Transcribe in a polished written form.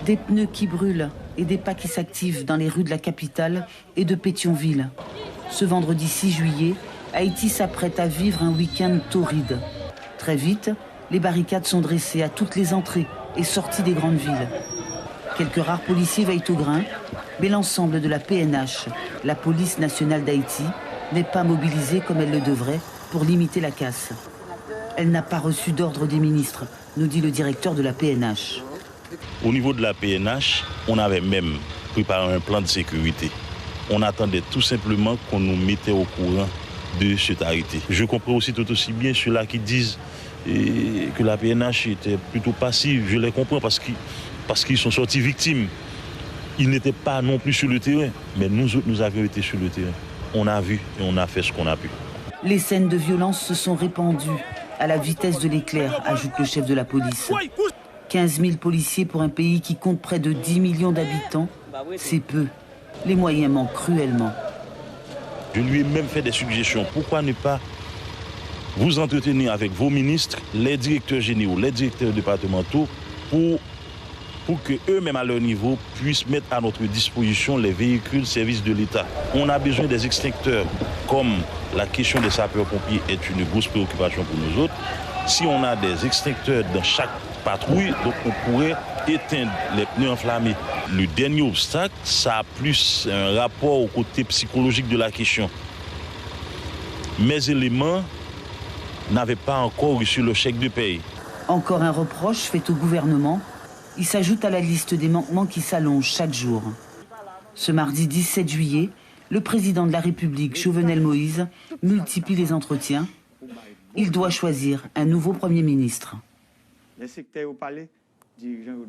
Des pneus qui brûlent et des pas qui s'activent dans les rues de la capitale et de Pétionville. Ce vendredi 6 juillet, Haïti s'apprête à vivre un week-end torride. Très vite, les barricades sont dressées à toutes les entrées et sorties des grandes villes. Quelques rares policiers veillent au grain, mais l'ensemble de la PNH, la police nationale d'Haïti, n'est pas mobilisée comme elle le devrait pour limiter la casse. Elle n'a pas reçu d'ordre des ministres, nous dit le directeur de la PNH. Au niveau de la PNH, on avait même préparé un plan de sécurité. On attendait tout simplement qu'on nous mettait au courant de cette arrêté. Je comprends aussi tout aussi bien ceux-là qui disent que la PNH était plutôt passive. Je les comprends parce qu'ils sont sortis victimes. Ils n'étaient pas non plus sur le terrain, mais nous autres, nous avions été sur le terrain. On a vu et on a fait ce qu'on a pu. Les scènes de violence se sont répandues à la vitesse de l'éclair, ajoute le chef de la police. 15 000 policiers pour un pays qui compte près de 10 millions d'habitants, c'est peu. Les moyens manquent cruellement. Je lui ai même fait des suggestions. Pourquoi ne pas vous entretenir avec vos ministres, les directeurs généraux, les directeurs départementaux, pour qu'eux-mêmes à leur niveau puissent mettre à notre disposition les véhicules services de l'État. On a besoin des extincteurs, comme la question des sapeurs-pompiers est une grosse préoccupation pour nous autres. Si on a des extincteurs dans chaque patrouille, donc on pourrait éteindre les pneus enflammés. Le dernier obstacle, ça a plus un rapport au côté psychologique de la question. Mes éléments n'avaient pas encore reçu le chèque de paye. Encore un reproche fait au gouvernement. Il s'ajoute à la liste des manquements qui s'allongent chaque jour. Ce mardi 17 juillet, le président de la République, Jovenel Moïse, multiplie les entretiens. Il doit choisir un nouveau Premier ministre. Les secrétaires au palais, dirigeants au